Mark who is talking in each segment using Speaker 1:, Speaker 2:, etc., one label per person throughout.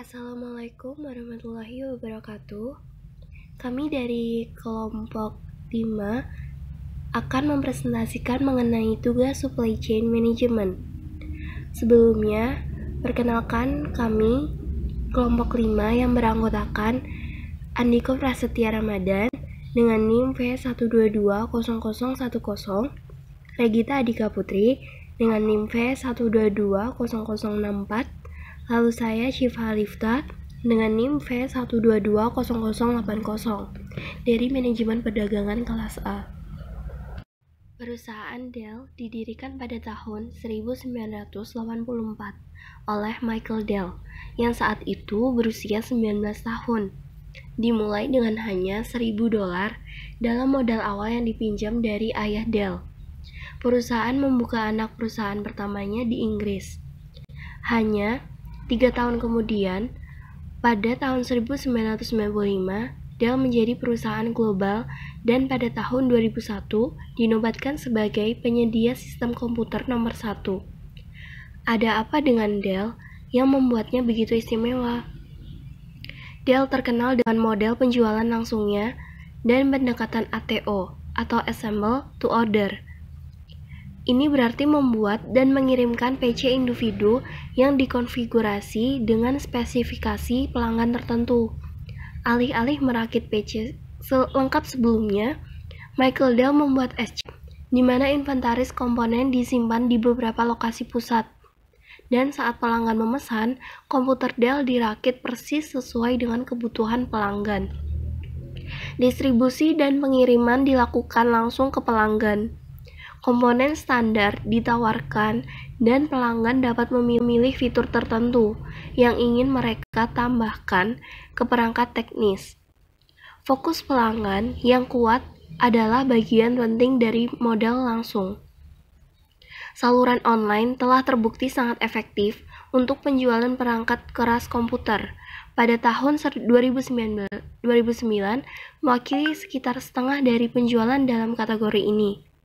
Speaker 1: Assalamualaikum warahmatullahi wabarakatuh. Kami dari kelompok 5 akan mempresentasikan mengenai tugas supply chain management. Sebelumnya, perkenalkan kami kelompok 5 yang beranggotakan Andiko Prasetya Ramadan dengan NIM V1220010, Regita Adika Putri dengan NIM V1220064, lalu saya Syifa Alifta dengan NIM V1220080 dari Manajemen Perdagangan kelas A. Perusahaan Dell didirikan pada tahun 1984 oleh Michael Dell yang saat itu berusia 19 tahun. Dimulai dengan hanya $1.000 dalam modal awal yang dipinjam dari ayah Dell. Perusahaan membuka anak perusahaan pertamanya di Inggris. Hanya 3 tahun kemudian, pada tahun 1995, Dell menjadi perusahaan global dan pada tahun 2001 dinobatkan sebagai penyedia sistem komputer nomor 1. Ada apa dengan Dell yang membuatnya begitu istimewa? Dell terkenal dengan model penjualan langsungnya dan pendekatan ATO atau Assemble to Order. Ini berarti membuat dan mengirimkan PC individu yang dikonfigurasi dengan spesifikasi pelanggan tertentu. Alih-alih merakit PC lengkap sebelumnya, Michael Dell membuat SC, di mana inventaris komponen disimpan di beberapa lokasi pusat. Dan saat pelanggan memesan, komputer Dell dirakit persis sesuai dengan kebutuhan pelanggan. Distribusi dan pengiriman dilakukan langsung ke pelanggan. Komponen standar ditawarkan dan pelanggan dapat memilih fitur tertentu yang ingin mereka tambahkan ke perangkat teknis. Fokus pelanggan yang kuat adalah bagian penting dari model langsung. Saluran online telah terbukti sangat efektif untuk penjualan perangkat keras komputer. Pada tahun 2009 mewakili sekitar setengah dari penjualan dalam kategori ini.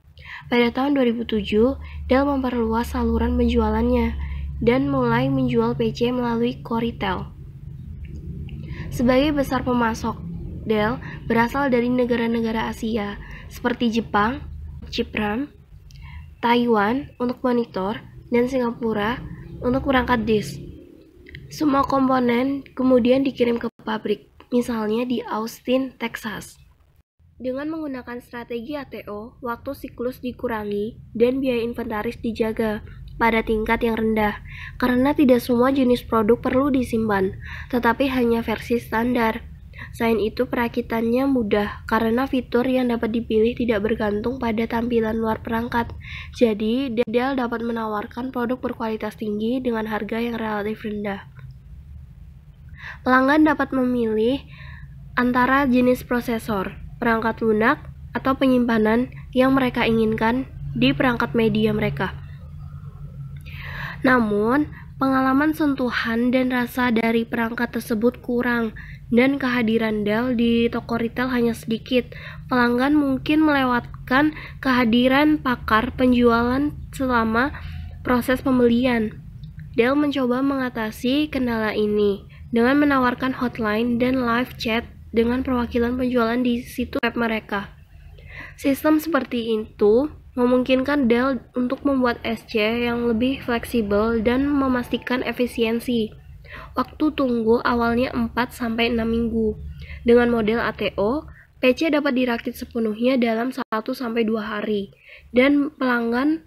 Speaker 1: Pada tahun 2007, Dell memperluas saluran penjualannya dan mulai menjual PC melalui Coritel. Sebagai besar pemasok, Dell berasal dari negara-negara Asia seperti Jepang, chip RAM, Taiwan untuk monitor, dan Singapura untuk perangkat disk. Semua komponen kemudian dikirim ke pabrik, misalnya di Austin, Texas. Dengan menggunakan strategi ATO, waktu siklus dikurangi dan biaya inventaris dijaga pada tingkat yang rendah, karena tidak semua jenis produk perlu disimpan, tetapi hanya versi standar. Selain itu, perakitannya mudah karena fitur yang dapat dipilih tidak bergantung pada tampilan luar perangkat. Jadi, Dell dapat menawarkan produk berkualitas tinggi dengan harga yang relatif rendah. Pelanggan dapat memilih antara jenis prosesor, perangkat lunak, atau penyimpanan yang mereka inginkan di perangkat media mereka. Namun, pengalaman sentuhan dan rasa dari perangkat tersebut kurang, dan kehadiran Dell di toko retail hanya sedikit. Pelanggan mungkin melewatkan kehadiran pakar penjualan selama proses pembelian. Dell mencoba mengatasi kendala ini dengan menawarkan hotline dan live chat dengan perwakilan penjualan di situs web mereka. Sistem seperti itu memungkinkan Dell untuk membuat SC yang lebih fleksibel dan memastikan efisiensi. Waktu tunggu awalnya 4-6 minggu. Dengan model ATO, PC dapat dirakit sepenuhnya dalam 1-2 hari, dan pelanggan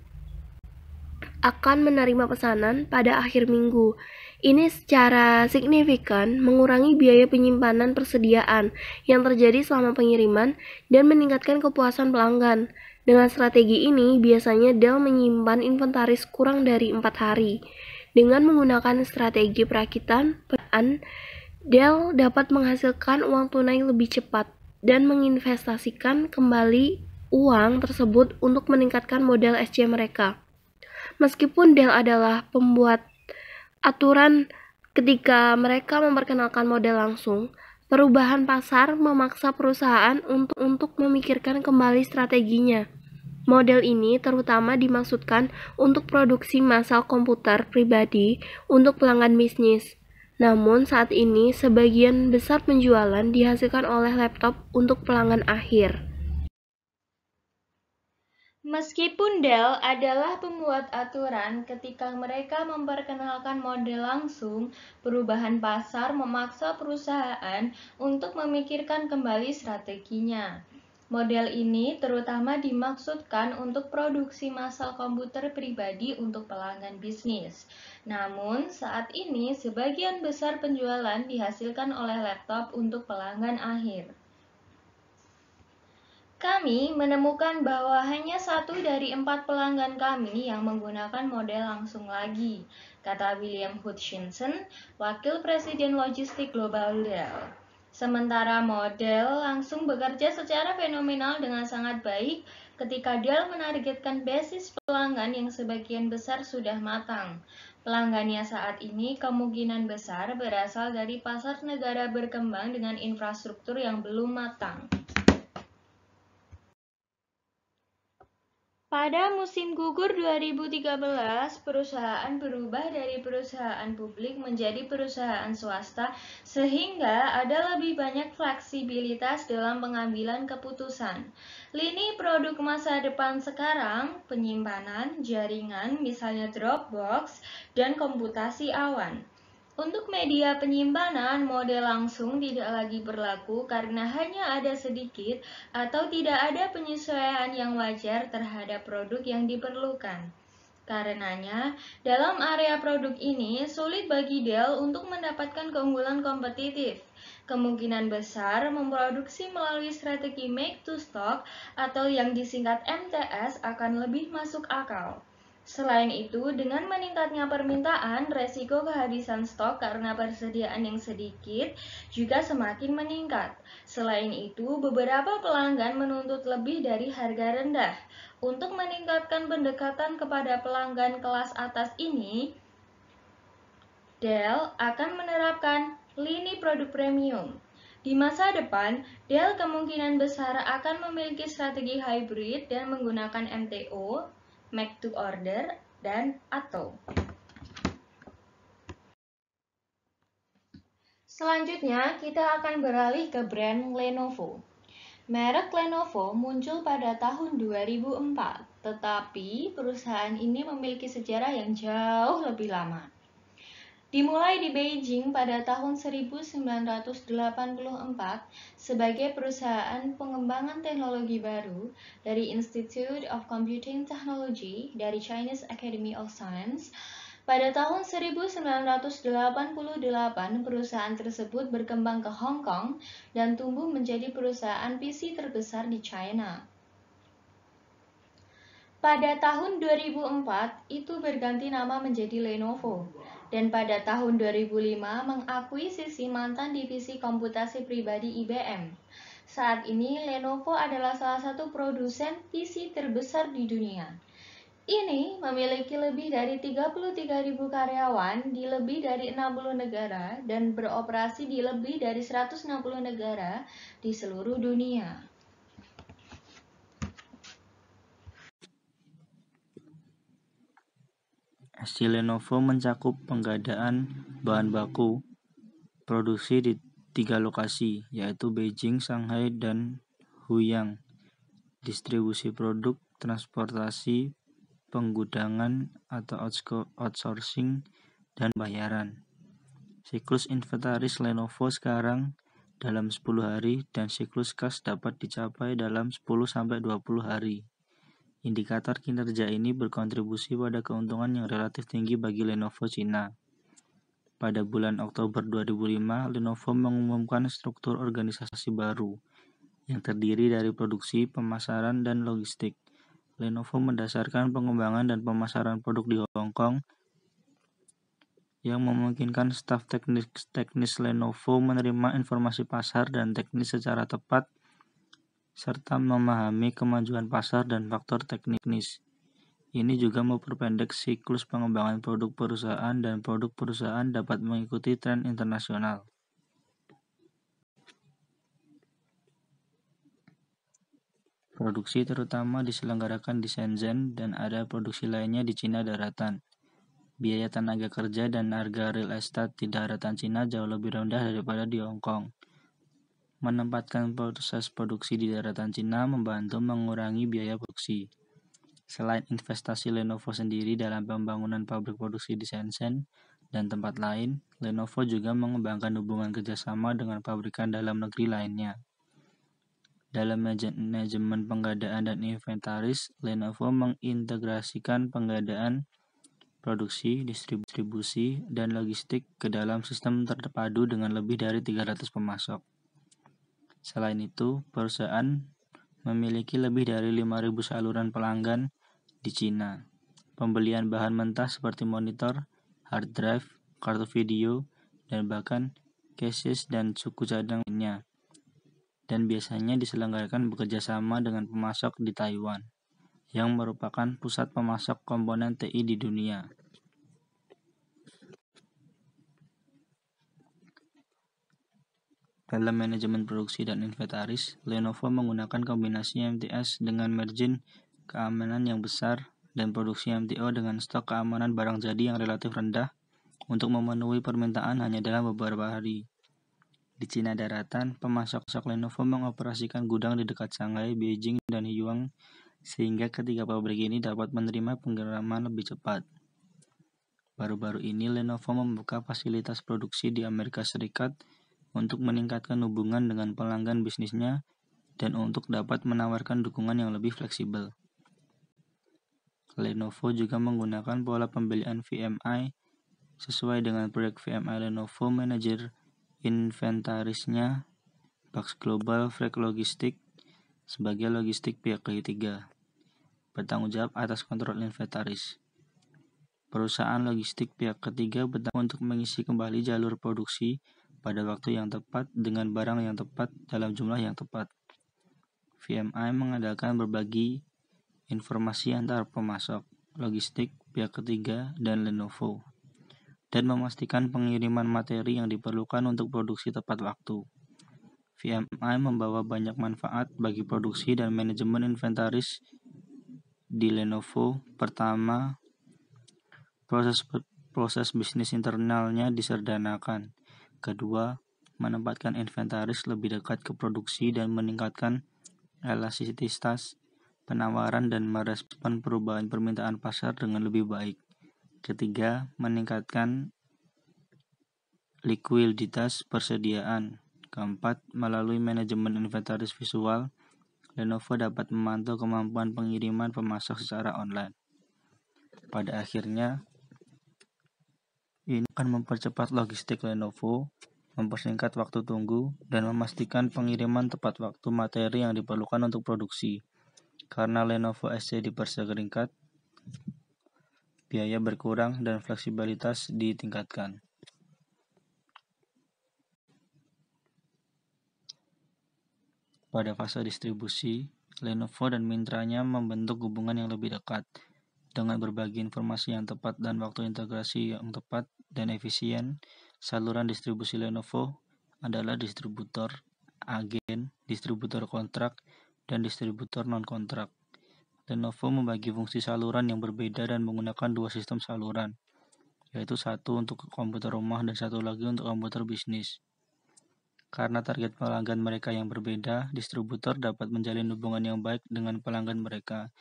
Speaker 1: akan menerima pesanan pada akhir minggu. Ini secara signifikan mengurangi biaya penyimpanan persediaan yang terjadi selama pengiriman dan meningkatkan kepuasan pelanggan. Dengan strategi ini, biasanya Dell menyimpan inventaris kurang dari 4 hari. Dengan menggunakan strategi perakitan, Dell dapat menghasilkan uang tunai lebih cepat dan menginvestasikan kembali uang tersebut untuk meningkatkan modal SC mereka. Meskipun Dell adalah pembuat aturan ketika mereka memperkenalkan model langsung, perubahan pasar memaksa perusahaan untuk memikirkan kembali strateginya. Model ini terutama dimaksudkan untuk produksi massal komputer pribadi untuk pelanggan bisnis. Namun saat ini sebagian besar penjualan dihasilkan oleh laptop untuk pelanggan akhir.
Speaker 2: Meskipun Dell adalah pembuat aturan ketika mereka memperkenalkan model langsung, perubahan pasar memaksa perusahaan untuk memikirkan kembali strateginya. Model ini terutama dimaksudkan untuk produksi massal komputer pribadi untuk pelanggan bisnis. Namun, saat ini sebagian besar penjualan dihasilkan oleh laptop untuk pelanggan akhir. Kami menemukan bahwa hanya 1 dari 4 pelanggan kami yang menggunakan model langsung lagi, kata William Hutchinson, Wakil Presiden Logistik Global Dell. Sementara model langsung bekerja secara fenomenal dengan sangat baik ketika Dell menargetkan basis pelanggan yang sebagian besar sudah matang. Pelanggannya saat ini kemungkinan besar berasal dari pasar negara berkembang dengan infrastruktur yang belum matang. Pada musim gugur 2013, perusahaan berubah dari perusahaan publik menjadi perusahaan swasta sehingga ada lebih banyak fleksibilitas dalam pengambilan keputusan. Lini produk masa depan sekarang, penyimpanan, jaringan, misalnya Dropbox, dan komputasi awan. Untuk media penyimpanan, model langsung tidak lagi berlaku karena hanya ada sedikit atau tidak ada penyesuaian yang wajar terhadap produk yang diperlukan. Karenanya, dalam area produk ini sulit bagi Dell untuk mendapatkan keunggulan kompetitif. Kemungkinan besar memproduksi melalui strategi make to stock atau yang disingkat MTS akan lebih masuk akal. Selain itu, dengan meningkatnya permintaan, resiko kehabisan stok karena persediaan yang sedikit juga semakin meningkat. Selain itu, beberapa pelanggan menuntut lebih dari harga rendah. Untuk meningkatkan pendekatan kepada pelanggan kelas atas ini, Dell akan menerapkan lini produk premium. Di masa depan, Dell kemungkinan besar akan memiliki strategi hybrid dan menggunakan MTO, make to order, dan ATO. Selanjutnya, kita akan beralih ke brand Lenovo. Merek Lenovo muncul pada tahun 2004, tetapi perusahaan ini memiliki sejarah yang jauh lebih lama. Dimulai di Beijing pada tahun 1984 sebagai perusahaan pengembangan teknologi baru dari Institute of Computing Technology dari Chinese Academy of Science. Pada tahun 1988, perusahaan tersebut berkembang ke Hong Kong dan tumbuh menjadi perusahaan PC terbesar di China. Pada tahun 2004, itu berganti nama menjadi Lenovo, dan pada tahun 2005 mengakuisisi mantan divisi komputasi pribadi IBM. Saat ini, Lenovo adalah salah satu produsen PC terbesar di dunia. Ini memiliki lebih dari 33.000 karyawan di lebih dari 60 negara dan beroperasi di lebih dari 160 negara di seluruh dunia.
Speaker 3: SC Lenovo mencakup penggadaan bahan baku produksi di 3 lokasi, yaitu Beijing, Shanghai, dan Huyang. Distribusi produk, transportasi, penggudangan atau outsourcing, dan bayaran. Siklus inventaris Lenovo sekarang dalam 10 hari dan siklus kas dapat dicapai dalam 10-20 hari. Indikator kinerja ini berkontribusi pada keuntungan yang relatif tinggi bagi Lenovo Cina. Pada bulan Oktober 2005, Lenovo mengumumkan struktur organisasi baru yang terdiri dari produksi, pemasaran, dan logistik. Lenovo mendasarkan pengembangan dan pemasaran produk di Hong Kong yang memungkinkan staf teknis Lenovo menerima informasi pasar dan teknis secara tepat serta memahami kemajuan pasar dan faktor teknis. Ini juga memperpendek siklus pengembangan produk perusahaan dan produk perusahaan dapat mengikuti tren internasional. Produksi terutama diselenggarakan di Shenzhen dan ada produksi lainnya di Cina daratan. Biaya tenaga kerja dan harga real estate di daratan Cina jauh lebih rendah daripada di Hong Kong. Menempatkan proses produksi di daratan Cina membantu mengurangi biaya produksi. Selain investasi Lenovo sendiri dalam pembangunan pabrik produksi di Shenzhen dan tempat lain, Lenovo juga mengembangkan hubungan kerjasama dengan pabrikan dalam negeri lainnya. Dalam manajemen pengadaan dan inventaris, Lenovo mengintegrasikan pengadaan, produksi, distribusi, dan logistik ke dalam sistem terpadu dengan lebih dari 300 pemasok. Selain itu, perusahaan memiliki lebih dari 5.000 saluran pelanggan di Cina. Pembelian bahan mentah seperti monitor, hard drive, kartu video, dan bahkan cases dan suku cadang lainnya. Dan biasanya diselenggarakan bekerja sama dengan pemasok di Taiwan, yang merupakan pusat pemasok komponen TI di dunia. Dalam manajemen produksi dan inventaris, Lenovo menggunakan kombinasi MTS dengan margin keamanan yang besar dan produksi MTO dengan stok keamanan barang jadi yang relatif rendah untuk memenuhi permintaan hanya dalam beberapa hari. Di Cina daratan, pemasok Lenovo mengoperasikan gudang di dekat Shanghai, Beijing, dan Huyang sehingga ketiga pabrik ini dapat menerima pengiriman lebih cepat. Baru-baru ini Lenovo membuka fasilitas produksi di Amerika Serikat untuk meningkatkan hubungan dengan pelanggan bisnisnya dan untuk dapat menawarkan dukungan yang lebih fleksibel. Lenovo juga menggunakan pola pembelian VMI sesuai dengan proyek VMI Lenovo Manager inventarisnya Box Global Freight Logistics sebagai logistik pihak ketiga, bertanggung jawab atas kontrol inventaris. Perusahaan logistik pihak ketiga bertanggung untuk mengisi kembali jalur produksi pada waktu yang tepat dengan barang yang tepat dalam jumlah yang tepat. VMI mengandalkan berbagi informasi antar pemasok, logistik, pihak ketiga, dan Lenovo, dan memastikan pengiriman materi yang diperlukan untuk produksi tepat waktu. VMI membawa banyak manfaat bagi produksi dan manajemen inventaris di Lenovo. Pertama, proses bisnis internalnya disederhanakan. Kedua, menempatkan inventaris lebih dekat ke produksi dan meningkatkan elastisitas penawaran dan merespon perubahan permintaan pasar dengan lebih baik. Ketiga, meningkatkan likuiditas persediaan. Keempat, melalui manajemen inventaris visual, Lenovo dapat memantau kemampuan pengiriman pemasok secara online. Pada akhirnya, ini akan mempercepat logistik Lenovo, mempersingkat waktu tunggu, dan memastikan pengiriman tepat waktu materi yang diperlukan untuk produksi. Karena Lenovo SC dipersingkat, biaya berkurang dan fleksibilitas ditingkatkan. Pada fase distribusi, Lenovo dan mitranya membentuk hubungan yang lebih dekat. Dengan berbagi informasi yang tepat dan waktu integrasi yang tepat dan efisien, saluran distribusi Lenovo adalah distributor, agen, distributor kontrak, dan distributor non-kontrak. Lenovo membagi fungsi saluran yang berbeda dan menggunakan dua sistem saluran, yaitu satu untuk komputer rumah dan satu lagi untuk komputer bisnis. Karena target pelanggan mereka yang berbeda, distributor dapat menjalin hubungan yang baik dengan pelanggan mereka,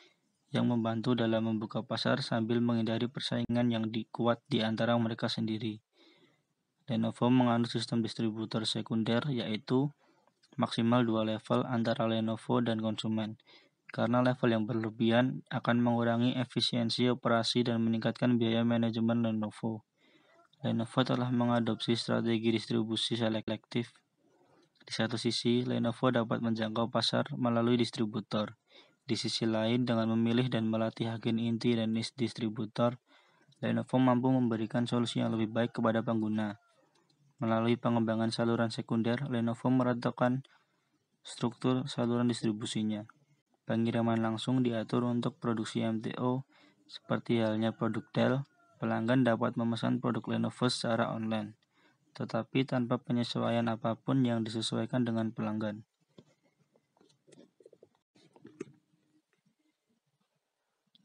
Speaker 3: yang membantu dalam membuka pasar sambil menghindari persaingan yang kuat di antara mereka sendiri. Lenovo menganut sistem distributor sekunder, yaitu maksimal 2 level antara Lenovo dan konsumen, karena level yang berlebihan akan mengurangi efisiensi operasi dan meningkatkan biaya manajemen Lenovo. Lenovo telah mengadopsi strategi distribusi selektif. Di satu sisi, Lenovo dapat menjangkau pasar melalui distributor. Di sisi lain, dengan memilih dan melatih agen inti dan distributor, Lenovo mampu memberikan solusi yang lebih baik kepada pengguna. Melalui pengembangan saluran sekunder, Lenovo meratakan struktur saluran distribusinya. Pengiriman langsung diatur untuk produksi MTO, seperti halnya produk Dell. Pelanggan dapat memesan produk Lenovo secara online, tetapi tanpa penyesuaian apapun yang disesuaikan dengan pelanggan.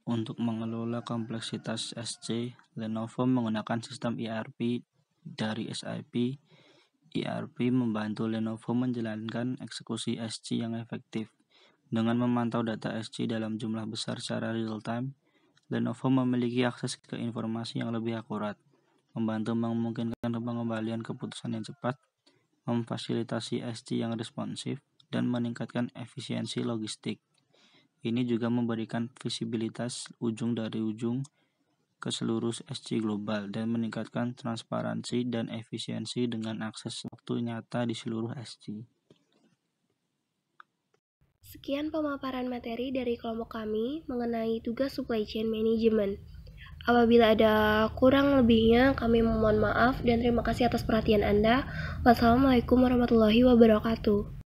Speaker 3: Untuk mengelola kompleksitas SC, Lenovo menggunakan sistem ERP dari SAP. ERP membantu Lenovo menjalankan eksekusi SC yang efektif. Dengan memantau data SC dalam jumlah besar secara real-time, Lenovo memiliki akses ke informasi yang lebih akurat, membantu memungkinkan pengembalian keputusan yang cepat, memfasilitasi SC yang responsif, dan meningkatkan efisiensi logistik. Ini juga memberikan visibilitas ujung dari ujung ke seluruh SC global dan meningkatkan transparansi dan efisiensi dengan akses waktu nyata di seluruh SC.
Speaker 1: Sekian pemaparan materi dari kelompok kami mengenai tugas supply chain management. Apabila ada kurang lebihnya, kami memohon maaf dan terima kasih atas perhatian Anda. Wassalamualaikum warahmatullahi wabarakatuh.